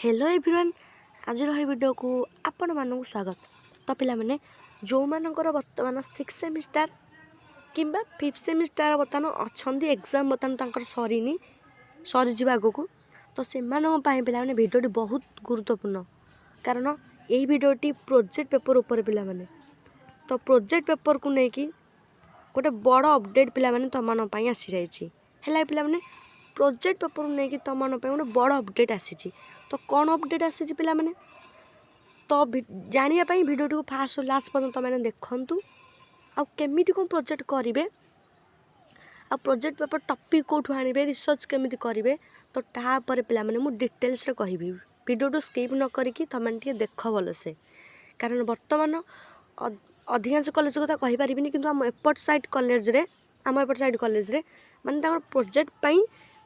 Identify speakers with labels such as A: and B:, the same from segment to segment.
A: Hello everyone आज video को आपण मानक स्वागत। तो पिला माने जो मानकर वर्तमान 6th सेमिस्टर किंबा 5th सेमिस्टर वर्तमान अच्छी एग्जाम वर्तमान सरीनी सरी जा आगक तो से पिला माने भिडियोटी बहुत गुरुत्वपूर्ण कारण यही भिडियोटी प्रोजेक्ट पेपर ऊपर पिला माने तो प्रोजेक्ट पेपर को लेकिन गोटे बड़ अपडेट पिला माने तुम आसी जाइए है पिला माने प्रोजेक्ट पेपर को लेकिन तुम गोटे बड़ अपडेट आसी तो कौन अपडेट आसी पिला माने तो जानापी भिडियो को फास्ट लास्ट पर्यटन तुम देखु आमी कौन प्रोजेक्ट करेंगे आ प्रोजेक्ट पेपर टॉपिक कौटू आने रिसर्च केमी करेंगे तो तापर पिला माने मु डिटेल्स रे कहबी भिडियो टू स्किप न करके तुम देख भलसे कारण बर्तमान अधिकांश कॉलेज कथा कहि परिबिनी किंतु हम एपट साइड कॉलेज रे माने प्रोजेक्ट पाई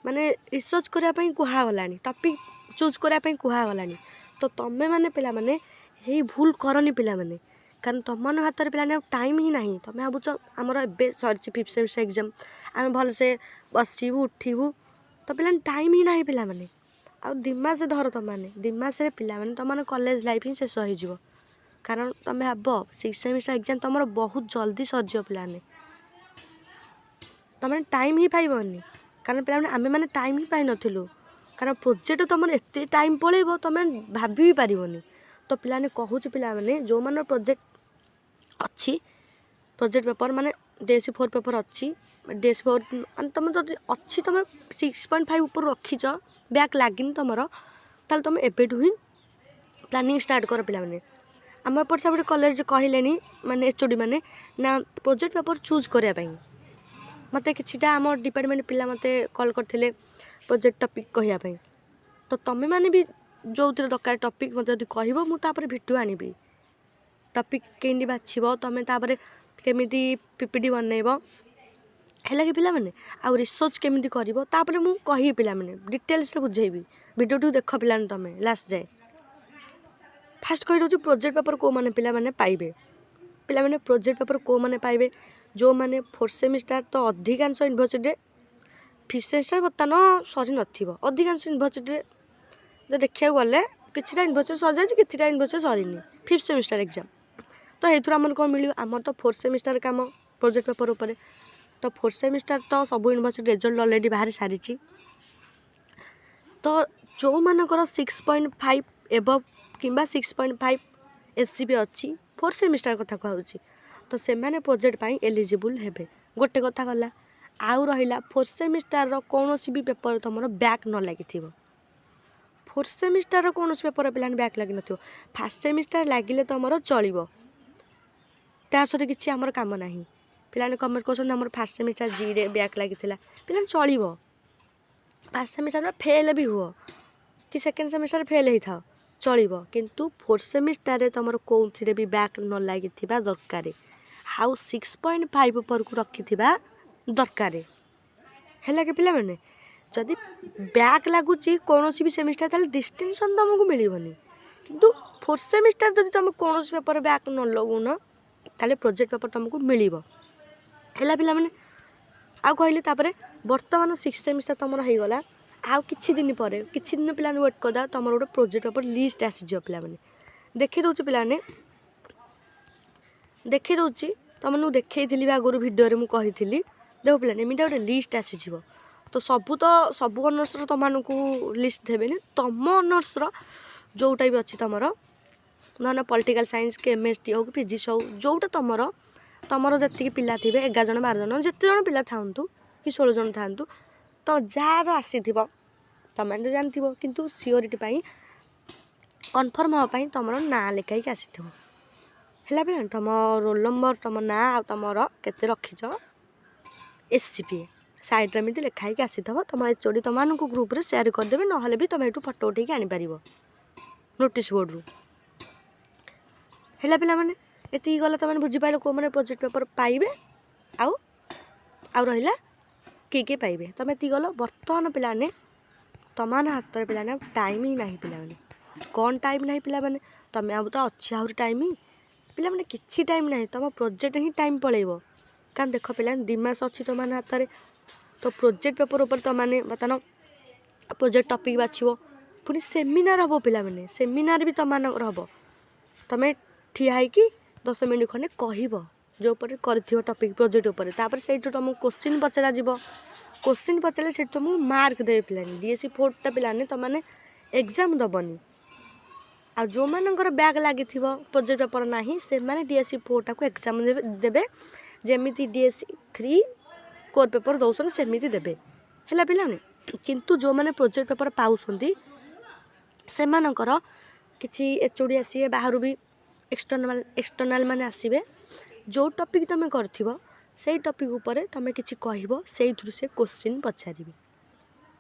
A: माने रिसर्च करिया पई कुहा गलानी टॉपिक चूज करिया पई कुहा गलानी तो तमे माने पिला माने हे भूल करनी पिला माने कारण तुम हाथ में पिला टाइम ही नहीं तुम भावुच आमर ए सरी 5th सेमिस्टर एग्जाम आम भलसे बसबू उठबू तो पिला टाइम ही नहीं पिला माने आ दिमास धर तुम मैंने दिमास पिला माने तुम कॉलेज लाइफ ही शेष हो कारण तुम भाव 6th सेमिस्टर एग्जाम तुम बहुत जल्दी सरज पिलाने तुम टाइम ही पाइबनी कारण पिला आम मैंने टाइम ही पाई नथिलु कारण प्रोजेक्ट तुम एत टाइम पलैब तुम भाभी भी पारनी तो पिलाने कहूँ पिला माने जो मान प्रोजेक्ट अच्छी प्रोजेक्ट पेपर माने DS4 पेपर अच्छी DS4 तुम जो अच्छी तुम 6.5 ऊपर रखीच बैक लगिन तुम ताल तुम एबेठू ही प्लानिंग स्टार्ट कर पिला माने आम एपट सब कॉलेज कहले माने HOD माने ना प्रोजेक्ट पेपर चूज करने मत कि आम डिपार्टमेंट पिला मत कॉल करते प्रोजेक्ट टॉपिक कहवाई तो तुम मैंने भी जो दरकार टॉपिक मत जब कह मुझे भिडियो आनबी टॉपिक केमी बाछब तुम तापर केमी PPT बनइब है कि पिला माने आ रिसर्च केमी कर मुझे कहि पिला माने डिटेल्स बुझेबी भिडियो टू देख पिला तुम लास्ट जाए फास्ट कही दूँ प्रोजेक्ट पेपर को मैंने पिला माने पाइबे पिला माने प्रोजेक्ट पेपर को मैंने पाइबे जो मैंने 4th सेमिस्टर तो अधिकांश यूनिवर्सिटी 5th सेमिस्टर बर्तमान सरी नधिकांश यूनिवर्सिटी देखा गले कि यूनिवर्सिटी सर जाए कि यूनिवर्सिटी सरीनी 5th सेमिस्टर एग्जाम तो ये आम कौन मिले आम तो 4th सेमिस्टर काम प्रोजेक्ट पेपर उपर तो 4th सेमिस्टर तो सब यूनिवर्सिटी रिजल्ट ऑलरेडी बाहरी सारी तो जो मानकर 6.5 एबव किंबा 6.5 SGP अच्छी 4th सेमिस्टर कथा कहूँ तो से मैंने प्रोजेक्ट पाई एलिजिबल हेबे गोटे कथा गला आउ रहिला 4th सेमिस्टर कौन भी पेपर तुम बैक न लगी 4th सेमिस्टर कौन पेपर पे बैक लगी न 1st सेमिस्टर लगिले तुम चलो सहित किसी आमर कम ना पिलाने कमेंट कर 1st सेमिस्टर जी रे बैक लगी पिलाने चलो 1st सेमिस्टर फेल भी हुआ कि 2nd सेमिस्टर फेल होता चलो किंतु 4th सेमिस्टर तुम कौन भी बैक न लगी दरकार आउ 6.5 ऊपर को रखी दरकार है कि पिला माने जदि बैक लगुच कौन भी सेमिस्टर ताले डिस्टिंक्शन तुमको मिलनी किंतु 4th सेमिस्टर जब तुम कौन पेपर बैक न लगुन ताले प्रोजेक्ट पेपर तुमको मिल है पिला माने आउ कहले बर्तमान 6th सेमिस्टर तुम होगला आउ किछि दिन पर किछि दिन पिला वेट करदा तुम गोटे प्रोजेक्ट पेपर लिस्ट आसीज पिला माने देखी दउछि पिला ने देखी दउछि तुमने देखी आगुरी भिडियो मुझे कही देख पिलाने एमती गोटे लिस्ट आसीज तो सबू ऑनर्स तुमको लिस्ट देवे तुम ऑनर्स जोटा भी अच्छी तुम ना पॉलिटिकल साइंस केमिस्ट्री हो कि फिजिक्स हो जोटा तुम जी पिला थे 11 जन 12 जन जिते जन पिला था कि 16 जन था तो जार आसी तुम तो जानती किंतु सियोरीटी कन्फर्म हाँपाई तुम ना लिखाई आसी है पे तुम रोल नंबर तुम ना तुम के रखीच SGP साइड में लिखाई आसी तुम HOD तुमको ग्रुप रे शेयर करदेवे ना भी तुम ये फटो उठे आनीपर नोटिस बोर्ड रू है पे मैंने ये गला तुम बुझीपाल कौ मैंने प्रोजेक्ट पेपर पाइबे आउ रहा किए पाइबे तुम ये गल बर्तमान पिलाने तुम हाथ में पिलाने टाइम ही नहीं पिला कौन टाइम नहीं पिला माने तुम आउ तो अच्छी आहरी टाइम पिला माने किछि टाइम नहीं तुम प्रोजेक्ट ही टाइम पलैब कारण देख पिला 2 मास अच्छी तुम हाथ में तो प्रोजेक्ट पेपर ऊपर तुम बर्तमान प्रोजेक्ट टॉपिक बाछिबो ପୁଣି ସେମିନାର ହେବ ପିଲାମାନେ, ସେମିନାର ବି ତୁମମାନଙ୍କର ହେବ। ତୁମେ ଠିଆ ହେଇକି 10 ମିନିଟ୍ ଖଣ୍ଡେ କହିବ ଯେଉଁ ଉପରେ କରିଥିବ ଟପିକ୍ ପ୍ରୋଜେକ୍ଟ ଉପରେ, ତାପରେ ସେଇଠୁ ତୁମକୁ କୋଶ୍ଚିନ୍ ପଚରାଯିବ। କୋଶ୍ଚିନ୍ ପଚାରିଲେ ସେଇଠୁ ତୁମକୁ ମାର୍କ ଦେବେ ପିଲାମାନେ। DSC 4ଟା ପିଲାମାନେ ତୁମମାନେ ଏକ୍ଜାମ୍ ଦେବନି। ଆଉ ଯେଉଁମାନଙ୍କର ବ୍ୟାକ୍ ଲାଗିଥିବ ପ୍ରୋଜେକ୍ଟ ପେପର୍ ନାହିଁ ସେମାନେ DSC 4ଟାକୁ ଏକ୍ଜାମ୍ ଦେବେ ଯେମିତି DSC 3 କୋର୍ ପେପର୍ ଦେଉଛନ୍ତି ସେମିତି ଦେବେ ହେଲା ପିଲାମାନେ। କିନ୍ତୁ ଯେଉଁମାନେ ପ୍ରୋଜେକ୍ଟ ପେପର୍ ପାଉଛନ୍ତି ସେମାନଙ୍କର କିଛି HOD ଆସିବେ, ବାହାରୁ ବି ଏକ୍ସଟର୍ନାଲ୍ ମାନେ ଆସିବେ। ଯେଉଁ ଟପିକ୍ ତୁମେ କରିଥିବ ସେଇ ଟପିକ୍ ଉପରେ ତୁମେ କିଛି କହିବ, ସେଇଥିରୁ ସେ କୋଶ୍ଚିନ୍ ପଚାରିବେ।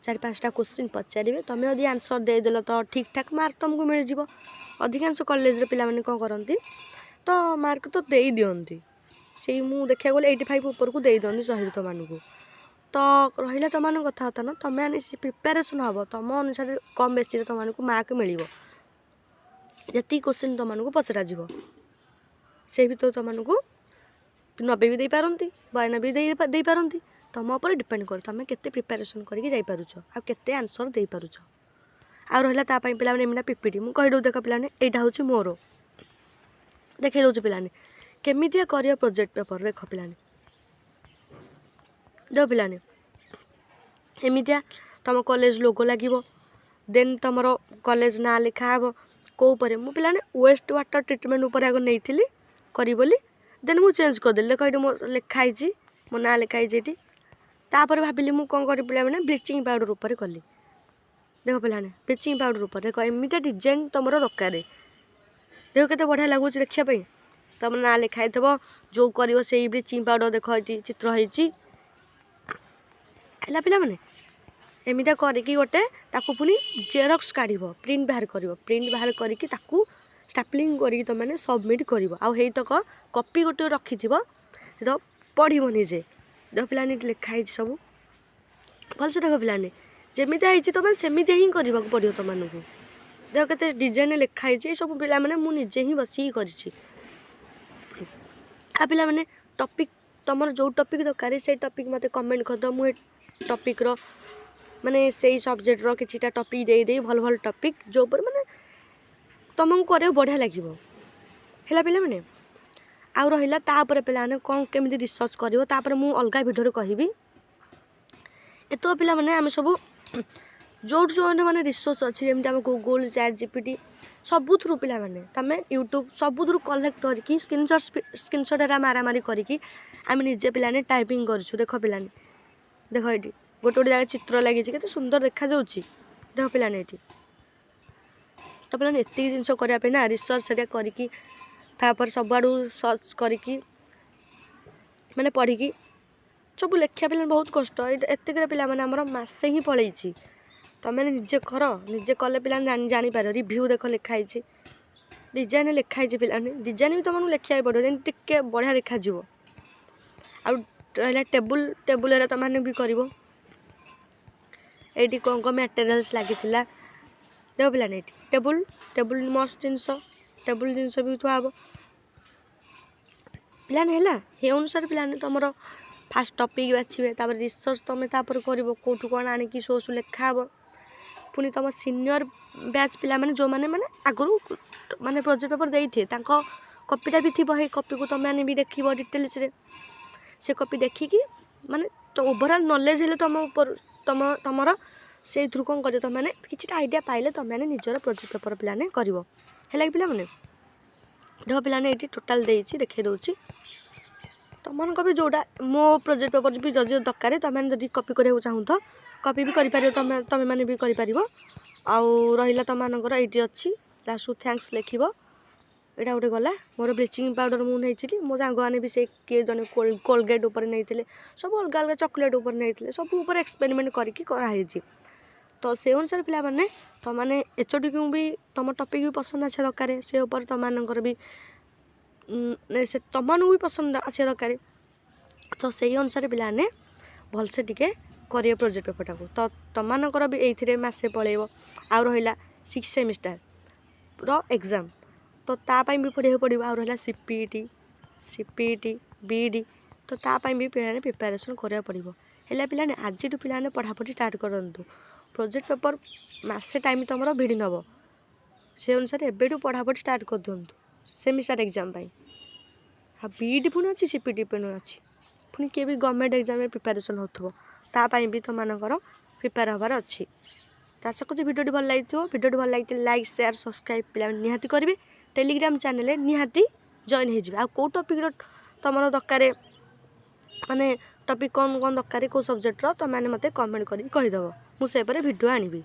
A: 4-5ଟା କୋଶ୍ଚିନ୍ ପଚାରିବେ, ତୁମେ ଯଦି ଆନ୍ସର୍ ଦେଇଦେଲ ତ ଠିକ୍ ଠାକ୍ ମାର୍କ ତୁମକୁ ମିଳିଯିବ। ଅଧିକାଂଶ କଲେଜରେ ପିଲାମାନେ କ'ଣ କରନ୍ତି ତ ମାର୍କ ତ ଦେଇଦିଅନ୍ତି, ସେଇ ମୁଁ ଦେଖିବାକୁ ଗଲେ 85 ଉପରକୁ ଦେଇଦିଅନ୍ତି 100 ମାନଙ୍କୁ। ତ ରହିଲା ତୁମମାନଙ୍କ କଥାବାର୍ତ୍ତା ନା, ତୁମେ ପ୍ରିପାରେସନ୍ ହେବ ତୁମ ଅନୁସାରେ କମ୍ ବେଶୀରେ ତୁମମାନଙ୍କୁ ମାର୍କ ମିଳିବ। ଯେତିକି କୋଶ୍ଚିନ୍ ତୁମମାନଙ୍କୁ ପଚରାଯିବ ସେଇ ଭିତରୁ ତୁମମାନଙ୍କୁ 90 ବି ଦେଇପାରନ୍ତି, 92 ବି ଦେଇପାରନ୍ତି। ତୁମ ଉପରେ ଡିପେଣ୍ଡ କରେ ତୁମେ କେତେ ପ୍ରିପାରେସନ୍ କରିକି ଯାଇପାରୁଛ ଆଉ କେତେ ଆନ୍ସର୍ ଦେଇପାରୁଛ। ଆଉ ରହିଲା ତା ପାଇଁ ପିଲାମାନେ ଏମିତି PPT ମୁଁ କହିଦେଉଛି। ଦେଖ ପିଲାମାନେ ଏଇଟା ହେଉଛି ମୋର, ଦେଖାଇ ଦେଉଛି ପିଲାମାନେ କେମିତିଆ କରିବ ପ୍ରୋଜେକ୍ଟ ପେପର୍। ଦେଖ ପିଲାମାନେ, ଦେଖ ପିଲାମାନେ ଏମିତିଆ ତୁମ କଲେଜ ଲୋଗୋ ଲାଗିବ, ଦେନ୍ ତୁମର କଲେଜ ନାଁ ଲେଖା ହେବ। କେଉଁ ଉପରେ ମୁଁ ପିଲାମାନେ ୱେଷ୍ଟ ୱାଟର୍ ଟ୍ରିଟମେଣ୍ଟ ଉପରେ ଆଗ ନେଇଥିଲି କରିବି ବୋଲି, ଦେନ୍ ମୁଁ ଚେଞ୍ଜ କରିଦେଲି। ଦେଖ ଏଇଠି ମୋର ଲେଖା ହେଇଛି, ମୋ ନାଁ ଲେଖା ହେଇଛି ଏଇଠି। ତାପରେ ଭାବିଲି ମୁଁ କ'ଣ କରିବି ପିଲାମାନେ ବ୍ଲିଚିଂ ପାଉଡ଼ର ଉପରେ କଲି। ଦେଖ ପିଲାମାନେ ବ୍ଲିଚିଂ ପାଉଡ଼ର ଉପରେ ଦେଖ ଏମିତିଆ ଡିଜାଇନ୍ ତୁମର ଦରକାର। ଦେଖ କେତେ ବଢ଼ିଆ ଲାଗୁଛି ଦେଖିବା ପାଇଁ। ତୁମ ନାଁ ଲେଖା ହେଇଥିବ, ଯେଉଁ କରିବ ସେଇ ବ୍ଲିଚିଂ ପାଉଡ଼ର ଦେଖ ଏଇଠି ଚିତ୍ର ହେଇଛି ହେଲା ପିଲାମାନେ। ଏମିତିଆ କରିକି ଗୋଟେ ତାକୁ ପୁଣି ଜେରକ୍ସ କାଢ଼ିବ, ପ୍ରିଣ୍ଟ ବାହାର କରିବ। ପ୍ରିଣ୍ଟ ବାହାର କରିକି ତାକୁ ଷ୍ଟାପଲିଂ କରିକି ତୁମେ ସବମିଟ୍ କରିବ। ଆଉ ହେଇତକ କପି ଗୋଟେ ରଖିଥିବ, ସେ ତ ପଢ଼ିବ ନିଜେ। ଦେଖ ପିଲାମାନେ ଏଠି ଲେଖା ହେଇଛି ସବୁ ଭଲସେ। ଦେଖ ପିଲାମାନେ ଯେମିତି ହେଇଛି ତୁମେ ସେମିତି ହିଁ କରିବାକୁ ପଡ଼ିବ ତୁମମାନଙ୍କୁ। ଦେଖ କେତେ ଡିଜାଇନ୍ ଲେଖା ହେଇଛି, ସବୁ ପିଲାମାନେ ମୁଁ ନିଜେ ହିଁ ବସିକି କରିଛି। ଆଉ ପିଲାମାନେ ଟପିକ୍ ତୁମର ଯେଉଁ ଟପିକ୍ ଦରକାର ସେଇ ଟପିକ୍ ମୋତେ କମେଣ୍ଟ କରିଦେବ। ମୁଁ ଏ ଟପିକ୍ର ମାନେ ସେଇ ସବଜେକ୍ଟର କିଛିଟା ଟପିକ୍ ଦେଇଦେଇ ଭଲ ଭଲ ଟପିକ୍ ଯେଉଁ ଉପରେ ମାନେ ତୁମକୁ କରିବାକୁ ବଢ଼ିଆ ଲାଗିବ ହେଲା ପିଲାମାନେ। ଆଉ ରହିଲା ତାପରେ ପିଲାମାନେ କ'ଣ କେମିତି ରିସର୍ଚ୍ଚ କରିବ, ତାପରେ ମୁଁ ଅଲଗା ଭିଡ଼ିଓରେ କହିବି। ଏତକ ପିଲାମାନେ ଆମେ ସବୁ ଯେଉଁଠୁ ଯେଉଁମାନେ ମାନେ ରିସୋର୍ସ ଅଛି ଯେମିତି ଆମେ ଗୁଗୁଲ୍, ChatGPT ସବୁଥିରୁ ପିଲାମାନେ ତୁମେ ୟୁଟ୍ୟୁବ୍ ସବୁଥିରୁ କଲେକ୍ଟ କରିକି ସ୍କ୍ରିନଶଟ୍ ମାରାମାରି କରିକି ଆମେ ନିଜେ ପିଲାମାନେ ଟାଇପିଂ କରିଛୁ। ଦେଖ ପିଲାମାନେ ଦେଖ ଏଇଠି ଗୋଟେ ଗୋଟେ ଜାଗାରେ ଚିତ୍ର ଲାଗିଛି, କେତେ ସୁନ୍ଦର ଦେଖାଯାଉଛି। ଦେଖ ପିଲାମାନେ ଏଇଠି ତ ପିଲାମାନେ ଏତିକି ଜିନିଷ କରିବା ପାଇଁ ନା ରିସର୍ଚ୍ଚ ସେଟା କରିକି ତାପରେ ସବୁଆଡ଼ୁ ସର୍ଚ୍ଚ କରିକି ମାନେ ପଢ଼ିକି ସବୁ ଲେଖିବା ପିଲାମାନେ ବହୁତ କଷ୍ଟ। ଏତିକିରେ ପିଲାମାନେ ଆମର ମାସେ ହିଁ ପଳେଇଛି। ତୁମେ ନିଜେ କର, ନିଜେ କଲେ ପିଲାମାନେ ଜାଣିପାରିବ। ରିଭ୍ୟୁ ଦେଖ ଲେଖା ହେଇଛି, ଡିଜାଇନ୍ ଲେଖା ହେଇଛି ପିଲାମାନେ। ଡିଜାଇନ୍ ବି ତୁମକୁ ଲେଖିବାକୁ ପଡ଼ିବ ଯେମିତି ଟିକେ ବଢ଼ିଆ ଦେଖାଯିବ। ଆଉ ରହିଲା ଟେବୁଲ୍ରେ ତୁମମାନେ ବି କରିବ। ଏଇଠି କ'ଣ କ'ଣ ମ୍ୟାଟେରିଆଲ୍ସ ଲାଗିଥିଲା ଦେଖ ପିଲାମାନେ। ଏଇଠି ଟେବୁଲ୍ ମସ୍ତ ଜିନିଷ, ଟେବୁଲ୍ ଜିନିଷ ବି ଥୁଆ ହେବ ପିଲାମାନେ ହେଲା। ସେ ଅନୁସାରେ ପିଲାମାନେ ତୁମର ଫାଷ୍ଟ ଟପିକ୍ ବାଛିବେ, ତାପରେ ରିସର୍ଚ୍ଚ ତୁମେ ତାପରେ କରିବ କେଉଁଠୁ କ'ଣ ଆଣିକି ସବୁ ଲେଖା ହେବ। ପୁଣି ତୁମ ସିନିୟର ବ୍ୟାଚ୍ ପିଲାମାନେ ଯେଉଁମାନେ ମାନେ ଆଗରୁ ମାନେ ପ୍ରୋଜେକ୍ଟ ପେପର୍ ଦେଇଥିବେ ତାଙ୍କ କପିଟା ବି ଥିବ, ସେଇ କପିକୁ ତୁମେମାନେ ବି ଦେଖିବ ଡିଟେଲ୍ସରେ। ସେ କପି ଦେଖିକି ମାନେ ଓଭରାଲ୍ ନଲେଜ୍ ହେଲେ ତୁମର ସେଇଥିରୁ କ'ଣ କରିବ ତୁମେମାନେ କିଛିଟା ଆଇଡ଼ିଆ ପାଇଲେ ତୁମେମାନେ ନିଜର ପ୍ରୋଜେକ୍ଟ ପେପର୍ ପିଲାମାନେ କରିବ ହେଲା କି ପିଲାମାନେ। ଦେଖ ପିଲାମାନେ ଏଇଠି ଟୋଟାଲ୍ ଦେଇଛି, ଦେଖାଇ ଦେଉଛି। ତୁମମାନଙ୍କ ବି ଯେଉଁଟା ମୋ ପ୍ରୋଜେକ୍ଟ ପେପର୍ ବି ଯଦି ଦରକାର ତୁମେମାନେ ଯଦି କପି କରିବାକୁ ଚାହୁଁଥ କପି ବି କରିପାରିବ, ତୁମେମାନେ ବି କରିପାରିବ। ଆଉ ରହିଲା ତୁମମାନଙ୍କର ଏଇଠି ଅଛି ଲାଷ୍ଟକୁ ଥ୍ୟାଙ୍କସ୍ ଲେଖିବ। ଏଇଟା ଗୋଟେ ଗଲା। ମୋର ବ୍ଲିଚିଂ ପାଉଡ଼ର ମୁଁ ନେଇଥିଲି, ମୋ ସାଙ୍ଗମାନେ ବି ସେ କିଏ ଜଣେ କୋଲଗେଟ୍ ଉପରେ ନେଇଥିଲେ, ସବୁ ଅଲଗା ଅଲଗା ଚକୋଲେଟ୍ ଉପରେ ନେଇଥିଲେ, ସବୁ ଉପରେ ଏକ୍ସପେରିମେଣ୍ଟ କରିକି କରାହେଇଛି। ତ ସେ ଅନୁସାରେ ପିଲାମାନେ ତୁମମାନେ HODକୁ ବି ତୁମ ଟପିକ୍ ବି ପସନ୍ଦ ଆସିବା ଦରକାର। ସେ ଉପରେ ତୁମମାନଙ୍କର ବି ସେ ତୁମମାନଙ୍କୁ ବି ପସନ୍ଦ ଆସିବା ଦରକାର। ତ ସେଇ ଅନୁସାରେ ପିଲାମାନେ ଭଲସେ ଟିକେ କରିବ ପ୍ରୋଜେକ୍ଟ ପେପର୍ଟାକୁ। ତ ତୁମମାନଙ୍କର ବି ଏଇଥିରେ ମାସେ ପଳେଇବ। ଆଉ ରହିଲା 6th ସେମିଷ୍ଟାରର ଏକ୍ଜାମ୍, ତ ତା ପାଇଁ ବି ପଢ଼ିବାକୁ ପଡ଼ିବ। ଆଉ ରହିଲା CPET BED, ତ ତା ପାଇଁ ବି ପିଲାମାନେ ପ୍ରିପାରେସନ୍ କରିବାକୁ ପଡ଼ିବ ହେଲା ପିଲାମାନେ। ଆଜିଠୁ ପିଲାମାନେ ପଢ଼ାପଢ଼ି ଷ୍ଟାର୍ଟ କରନ୍ତୁ। ପ୍ରୋଜେକ୍ଟ ପେପର୍ ମାସେ ଟାଇମ୍ ତୁମର ଭିଡ଼ି ନେବ। ସେ ଅନୁସାରେ ଏବେଠୁ ପଢ଼ାପଢ଼ି ଷ୍ଟାର୍ଟ କରିଦିଅନ୍ତୁ ସେମିଷ୍ଟାର ଏକ୍ଜାମ୍ ପାଇଁ। ଆଉ ବିଇଡ଼ି ପୁଣି ଅଛି, ସିପିଟି ପୁଣି ଅଛି। ପୁଣି କିଏ ବି ଗଭର୍ଣ୍ଣମେଣ୍ଟ ଏକ୍ଜାମ୍ରେ ପ୍ରିପାରେସନ୍ ହେଉଥିବ, ତା ପାଇଁ ବି ତୁମମାନଙ୍କର ପ୍ରିପେୟାର ହେବାର ଅଛି। ତା ସହିତ ଭିଡ଼ିଓଟି ଭଲ ଲାଗିଥିବ, ଭିଡ଼ିଓଟି ଭଲ ଲାଗିଥିଲେ ଲାଇକ୍ ସେୟାର ସବସ୍କ୍ରାଇବ୍ ପିଲାମାନେ ନିହାତି କରିବେ। ଟେଲିଗ୍ରାମ ଚ୍ୟାନେଲରେ ନିହାତି ଜଏନ୍ ହେଇଯିବେ। ଆଉ କେଉଁ ଟପିକ୍ର ତୁମର ଦରକାର, ମାନେ ଟପିକ୍ କ'ଣ ଦରକାର, କେଉଁ ସବଜେକ୍ଟର, ତୁମେ ମୋତେ କମେଣ୍ଟ କରିକି କହିଦେବ, ମୁଁ ସେପରେ ଭିଡ଼ିଓ ଆଣିବି।